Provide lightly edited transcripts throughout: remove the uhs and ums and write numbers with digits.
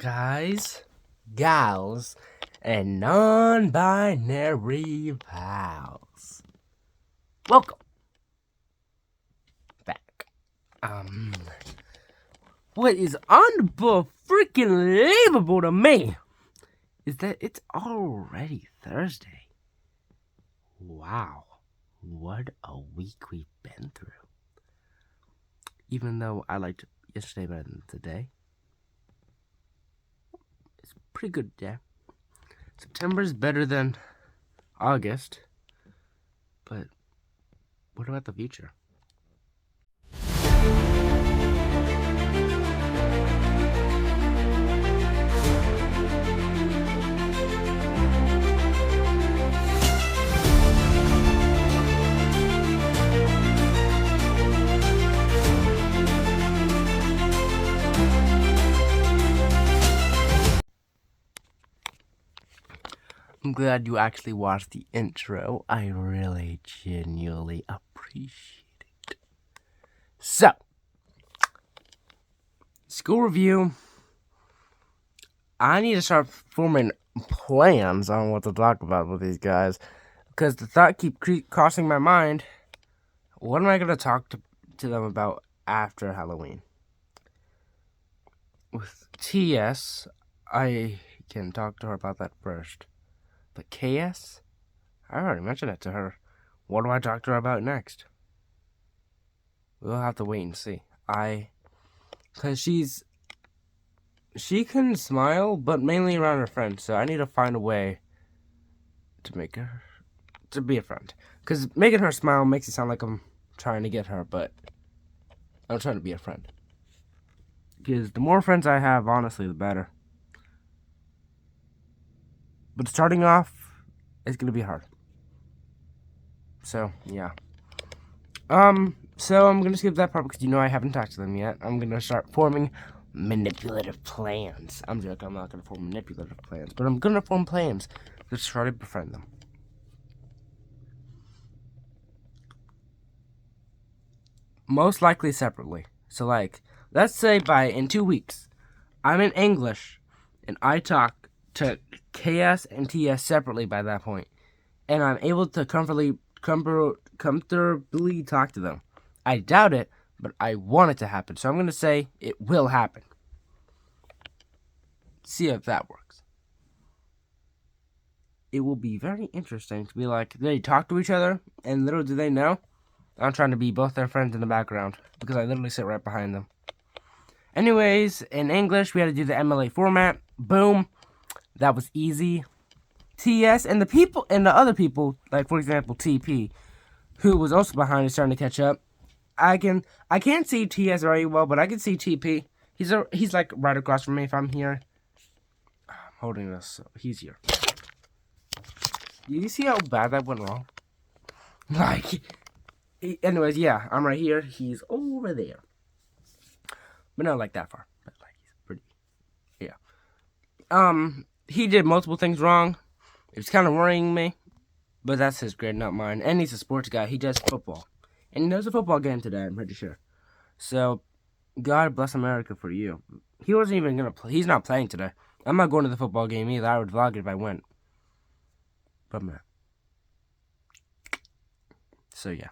guys, gals, and non-binary pals. Welcome back. What is unbelievable to me is that it's already Thursday. Wow, what a week we've been through. Even though I liked yesterday better than today, it's pretty good, yeah. September's better than August, but what about the future? I'm glad you actually watched the intro. I really genuinely appreciate it. So, school review. I need to start forming plans on what to talk about with these guys, because the thought keeps crossing my mind. What am I going to talk to them about after Halloween? With TS, I can talk to her about that first. But KS? I already mentioned it to her. What do I talk to her about next? We'll have to wait and see. Because she can smile, but mainly around her friends, so I need to find a way to make her, to be a friend. Because making her smile makes it sound like I'm trying to get her, but I'm trying to be a friend. Because the more friends I have, honestly, the better. But starting off, it's going to be hard. So, yeah. So I'm going to skip that part because I haven't talked to them yet. I'm going to start forming manipulative plans. I'm joking, I'm not going to form manipulative plans, but I'm going to form plans to try to befriend them. Most likely separately. So, let's say in 2 weeks, I'm in English, and I talk to KS and TS separately by that point, and I'm able to comfortably talk to them. I doubt it, but I want it to happen, so I'm going to say it will happen. See if that works. It will be very interesting to be like, they talk to each other, and little do they know, I'm trying to be both their friends in the background, because I literally sit right behind them. Anyways, in English, we had to do the MLA format. Boom. That was easy. TS and the other people, like for example TP, who was also behind, is starting to catch up. I can't see TS very well, but I can see TP. He's like right across from me if I'm here. I'm holding this, so he's here. You see how bad that went wrong? Anyways, yeah, I'm right here. He's over there. But not like that far. But he's pretty. Yeah. He did multiple things wrong. It's kind of worrying me. But that's his grade, not mine. And he's a sports guy. He does football. And he knows a football game today, I'm pretty sure. So, God bless America for you. He wasn't even going to play. He's not playing today. I'm not going to the football game either. I would vlog it if I went. But, man. So, yeah.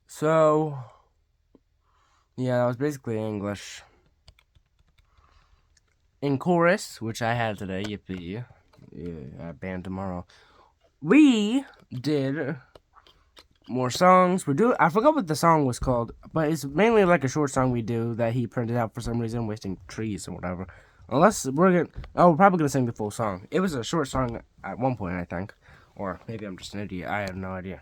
So, yeah, that was basically English. In chorus, which I had today, yippee, yeah, band tomorrow, we did more songs. I forgot what the song was called, but it's mainly like a short song we do that he printed out for some reason, wasting trees or whatever. Unless we're probably gonna sing the full song. It was a short song at one point, I think. Or maybe I'm just an idiot. I have no idea.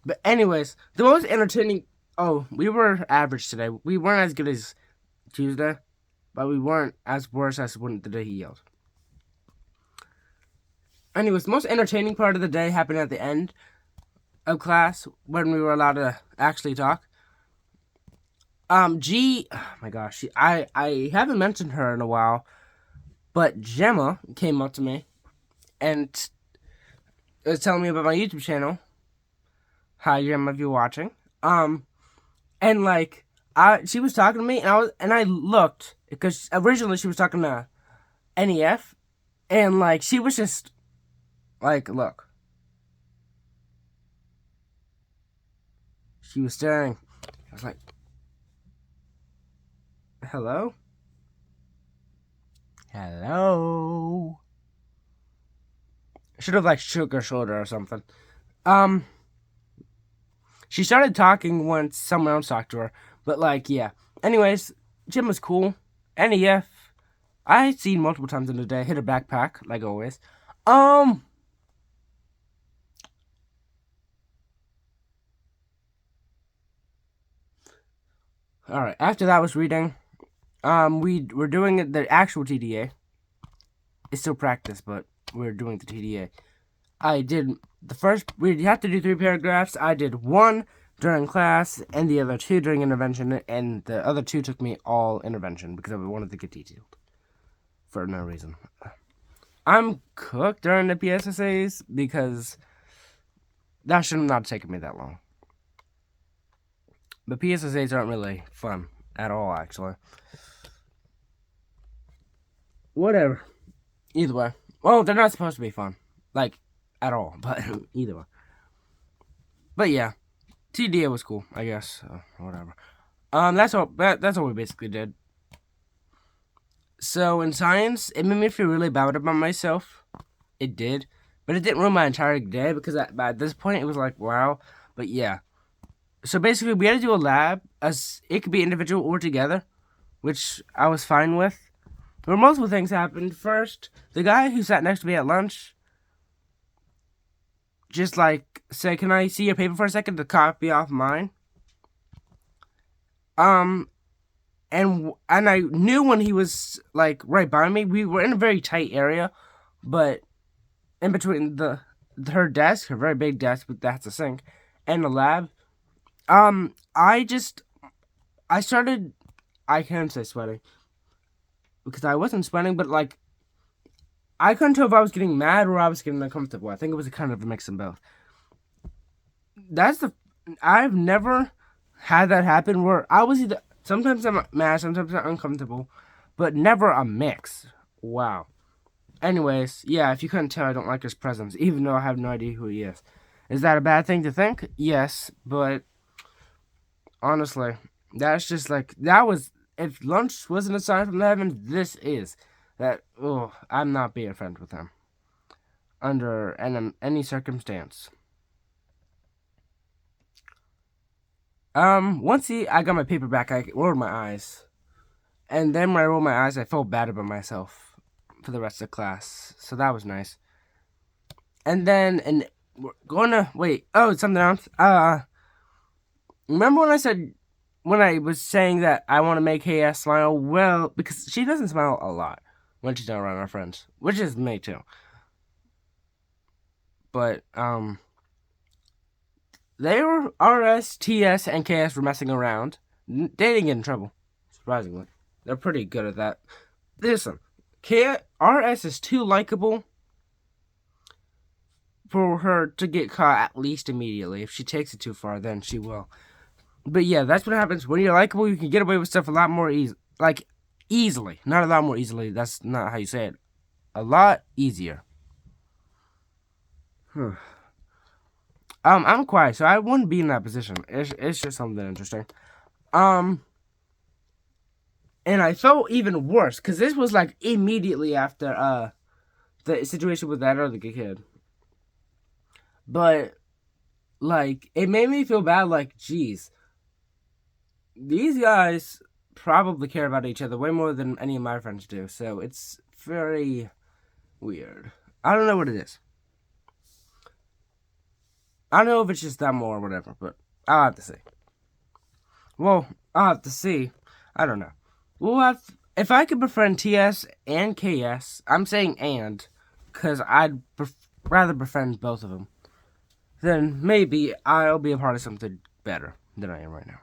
But anyways, the most entertaining... Oh, we were average today. We weren't as good as Tuesday, but we weren't as worse as the day he yelled. Anyways, the most entertaining part of the day happened at the end of class when we were allowed to actually talk. G... Oh my gosh. I haven't mentioned her in a while, but Gemma came up to me and was telling me about my YouTube channel. Hi, Gemma, if you're watching. And she was talking to me, and I looked because originally she was talking to NEF, and like she was just like, look, she was staring. I was like, hello, hello. Should have like shook her shoulder or something. Um, she started talking once someone else talked to her, but like, yeah. Anyways, gym was cool. NEF, I seen multiple times in the day. Hit her backpack like always. Um, all right. After that was reading. We were doing the actual TDA. It's still practice, but we're doing the TDA. I did the first. We had to do 3 paragraphs. I did 1 during class, and the other 2 during intervention, and the other 2 took me all intervention because I wanted to get detailed for no reason. I'm cooked during the PSSAs because that should not have taken me that long. The PSSAs aren't really fun at all, actually. Whatever. Either way. Well, they're not supposed to be fun. Like, at all. But either way. But yeah. TDA was cool, I guess. Whatever. That's all we basically did. So in science, it made me feel really bad about myself. It did. But it didn't ruin my entire day because at this point it was like, wow. But yeah. So basically we had to do a lab. It could be individual or together, which I was fine with. But multiple things happened. First, the guy who sat next to me at lunch just like said, "Can I see your paper for a second to copy off mine?" And I knew when he was like right by me. We were in a very tight area, but in between her desk, her very big desk, but that's a sink, and the lab. I started. I can't say sweating because I wasn't sweating, but like I couldn't tell if I was getting mad or I was getting uncomfortable. I think it was a kind of a mix of both. I've never had that happen where I was either sometimes I'm mad, sometimes I'm uncomfortable, but never a mix. Wow. Anyways, yeah, if you couldn't tell, I don't like his presence, even though I have no idea who he is. Is that a bad thing to think? Yes, but honestly, that's just like that was. If lunch wasn't a sign from heaven, this is. That I'm not being friends with him under any circumstance. I got my paper back, I rolled my eyes, and then when I rolled my eyes, I felt bad about myself for the rest of the class. So that was nice. And then we're gonna wait. Oh, something else. Remember when I was saying that I want to make KS smile? Well, because she doesn't smile a lot when she's not around our friends, which is me too. But they were RS, TS, and KS were messing around. They didn't get in trouble, surprisingly. They're pretty good at that. Listen, RS is too likable for her to get caught at least immediately. If she takes it too far, then she will. But yeah, that's what happens when you're likable. You can get away with stuff a lot more easily. Not a lot more easily. That's not how you say it. A lot easier. I'm quiet, so I wouldn't be in that position. It's just something interesting. And I felt even worse because this was like immediately after the situation with that other kid. But like it made me feel bad. Like, geez, these guys probably care about each other way more than any of my friends do. So it's very weird. I don't know what it is. I don't know if it's just them or whatever, but I'll have to see. Well, I'll have to see. I don't know. If I could befriend TS and KS, I'm saying and, because I'd rather befriend both of them, then maybe I'll be a part of something better than I am right now.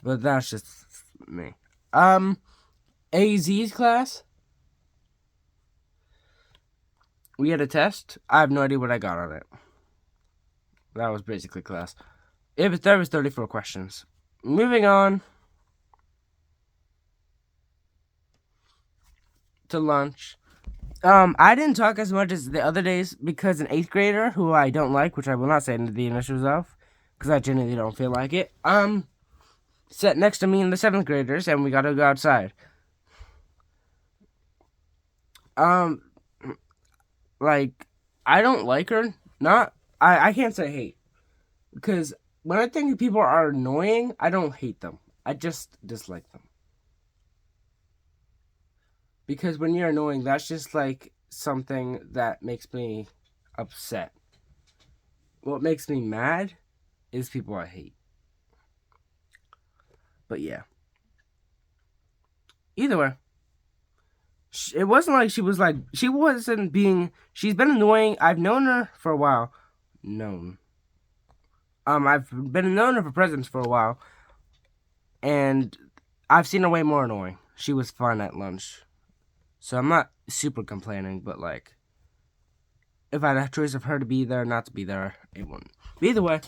But that's just me. AZ's class, we had a test. I have no idea what I got on it. That was basically class. There was 34 questions. moving on to lunch. I didn't talk as much as the other days because an 8th grader who I don't like, which I will not say the initials of, because I genuinely don't feel like it, sat next to me and the 7th graders, and we got to go outside. Like, I don't like her. I can't say hate. Because when I think people are annoying, I don't hate them. I just dislike them. Because when you're annoying, that's just like something that makes me upset. What makes me mad is people I hate. But yeah. Either way. It wasn't like she wasn't being, she's been annoying. I've known her for a while. I've been known her for presents for a while. And I've seen her way more annoying. She was fun at lunch. So I'm not super complaining, but like, if I had a choice of her to be there or not to be there, it wouldn't. But either way,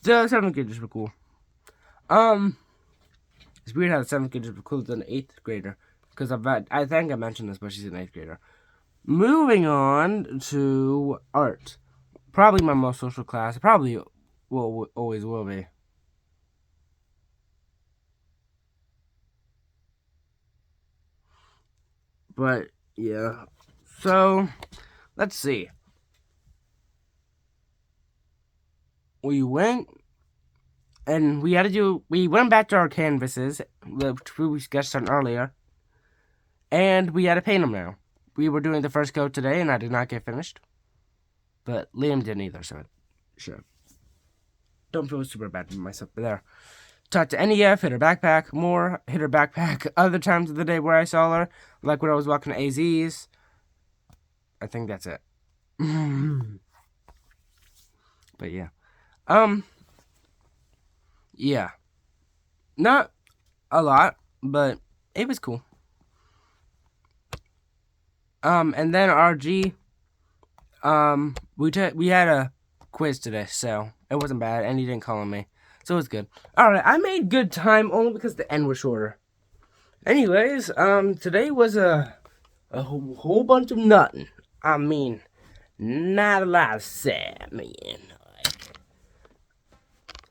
the 7th graders were cool. It's weird how the 7th graders were cooler than the 8th grader. Because I think I mentioned this, but she's an 8th grader. Moving on to art. Probably my most social class. It probably always will be. But, yeah. So, let's see. We went and we went back to our canvases, which we sketched on earlier, and we had to paint them now. We were doing the first coat today, and I did not get finished. But Liam didn't either, so sure. Don't feel super bad for myself, but there. Talked to NEF, hit her backpack more, hit her backpack other times of the day where I saw her, like when I was walking to AZ's. I think that's it. But yeah. Yeah. Not a lot, but it was cool. And then RG, we had a quiz today, so it wasn't bad, and he didn't call on me, so it was good. Alright, I made good time only because the end was shorter. Anyways, today was a whole bunch of nothing. I mean, not a lot of salmon.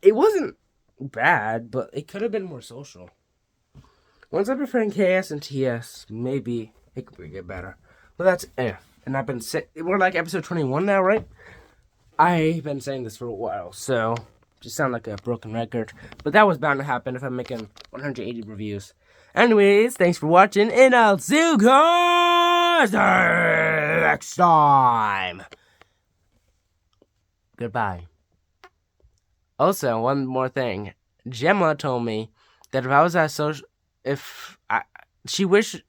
It wasn't bad, but it could have been more social. Once I befriend KS and TS, maybe it could get better. But that's and I've been we're like episode 21 now, right? I've been saying this for a while, so just sound like a broken record. But that was bound to happen if I'm making 180 reviews. Anyways, thanks for watching, and I'll see you guys next time. Goodbye. Also, one more thing. Gemma told me that if I was at social, she wished,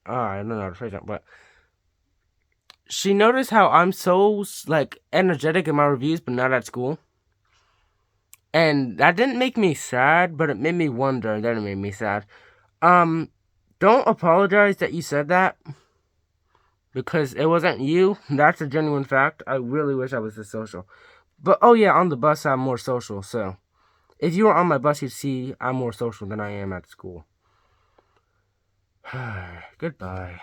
I don't know how to phrase that, but she noticed how I'm so, like, energetic in my reviews, but not at school. And that didn't make me sad, but it made me wonder, and then it made me sad. Don't apologize that you said that, because it wasn't you. That's a genuine fact. I really wish I was this social. But, oh yeah, on the bus, I'm more social, so if you were on my bus, you'd see I'm more social than I am at school. Goodbye.